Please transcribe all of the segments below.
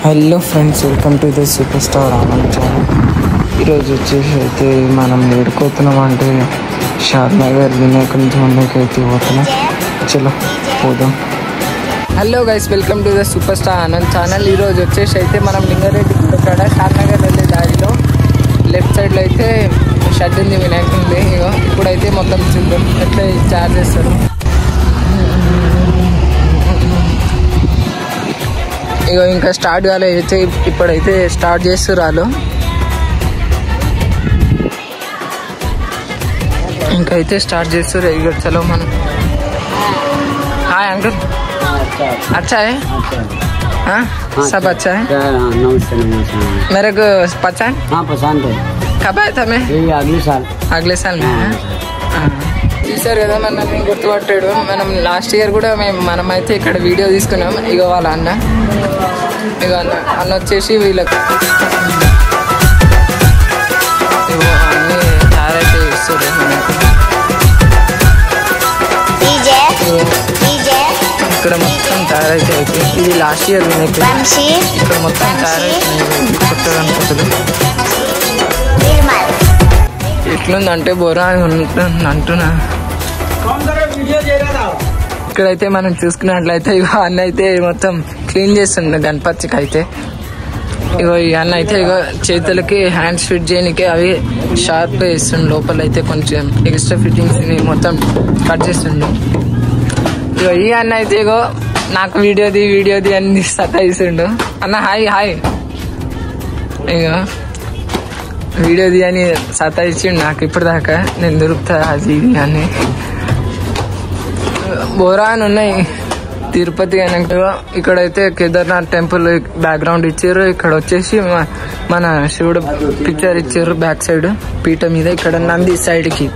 Hello friends, welcome to the super star Anand channel. ఈరోజు వచ్చేసి అయితే మనం ఏడుకోతున్నాం అంటే షాద్నగర్ వినాయకుని చూడడానికి అయితే పోతున్నాం. చలో పోదాం. Hello guys, welcome to the super star Anand channel. ఈరోజు వచ్చేసి అయితే మనం లింగారెడ్డి గుట్టకాడ షాద్నగర్ వెళ్ళే దారిలో లెఫ్ట్ సైడ్లో అయితే షెడ్ ఉంది వినాయకునిది. ఇగో ఇప్పుడైతే మొత్తం చూద్దాం ఎట్లా చార్జ్ చేస్తారు. ఇక ఇంకా స్టార్ట్ కాలే, అయితే ఇప్పుడైతే స్టార్ట్ చేస్తారు వాళ్ళు. ఇంకైతే స్టార్ట్ చేస్తారు. ఇక చలో మనం. హాయ్ అంకుల్, अच्छा है? हाँ सब अच्छा है. मेरे को पसंद. हाँ पसंद है. कब आया था मैं? अगले साल में. చూసారు కదా, మనం గుర్తుపట్టాడు. మనం లాస్ట్ ఇయర్ కూడా మనమైతే ఇక్కడ వీడియో తీసుకున్నాం. ఇక వాళ్ళ అన్న వచ్చేసి వీళ్ళకి అన్ని తయారైతే ఇస్తారు. ఇక్కడ మొత్తం తయారైతే అయిపోయింది. ఇది లాస్ట్ ఇయర్ ఇక్కడ మొత్తం తయారైపోయింది. కొత్తగా అనుకుంటుంది. ఎట్లుందంటే బోరా అంటున్నా. ఇక్కడైతే మనం చూసుకున్నట్లయితే ఇక అన్న అయితే మొత్తం క్లీన్ చేస్తుండే గణపతికి అయితే. ఇగో ఈ అన్న అయితే ఇక చేతులకి హ్యాండ్స్ ఫిట్ చేయడానికి అవి షార్ప్గా వేస్తుండే. లోపల అయితే కొంచెం ఎక్స్ట్రా ఫిట్టింగ్స్ మొత్తం కట్ చేస్తుండే. ఇగో ఈ అన్న అయితే ఇగో నాకు వీడియోది అన్ని సతాయిస్తుండు. అన్న హాయ్ హాయ్. ఇగో వీడియోది అని సతాయిచ్చిండు నాకు ఇప్పటిదాకా. నేను దొరుకుతా అది ఇది అని. బోరా అని ఉన్నాయి తిరుపతి అని. ఇక్కడైతే కేదార్నాథ్ టెంపుల్ బ్యాక్గ్రౌండ్ ఇచ్చారు. ఇక్కడ వచ్చేసి మన శివుడు పిక్చర్ ఇచ్చారు బ్యాక్ సైడ్ పీట మీద. ఇక్కడ నంది సైడ్కి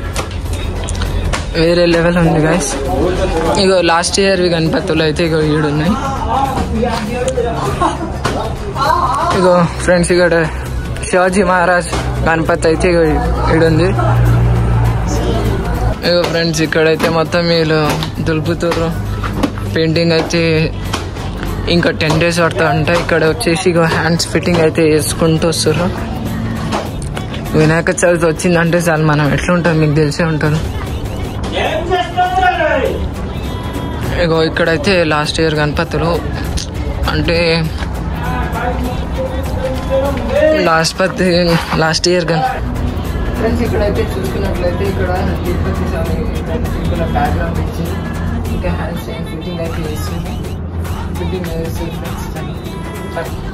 వేరే లెవెల్ ఉంది గాయస్. ఇగో లాస్ట్ ఇయర్ గణపతులు అయితే ఇగో ఈడున్నాయి. ఇగో ఫ్రెండ్స్, ఇక్కడ శివాజీ మహారాజ్ గణపతి అయితే ఇగో ఈడుంది. ఇగో ఫ్రెండ్స్, ఇక్కడైతే మొత్తం వీళ్ళు దులుపుతారు. పెయింటింగ్ అయితే ఇంకా 10 days పడుతూ ఉంటాయి. ఇక్కడ వచ్చేసి ఇక హ్యాండ్స్ ఫిట్టింగ్ అయితే వేసుకుంటూ వస్తారు. వినాయక చవితి వచ్చిందంటే చాలు మనం ఎట్లుంటాం మీకు తెలిసే ఉంటుంది. ఇగో ఇక్కడైతే లాస్ట్ ఇయర్ గణపతులు అంటే లాస్ట్ ఇయర్ ఫ్రెండ్స్, ఇక్కడైతే చూసుకున్నట్లయితే ఇక్కడ తిరుపతి స్వామి ఇక్కడ బ్యాక్గ్రౌండ్ ఇచ్చి ఇంకా హ్యాండ్స్ ఫిట్టింగ్ అయితే వేసి ఫిట్టింగ్ వేసి ఫ్రెండ్స్.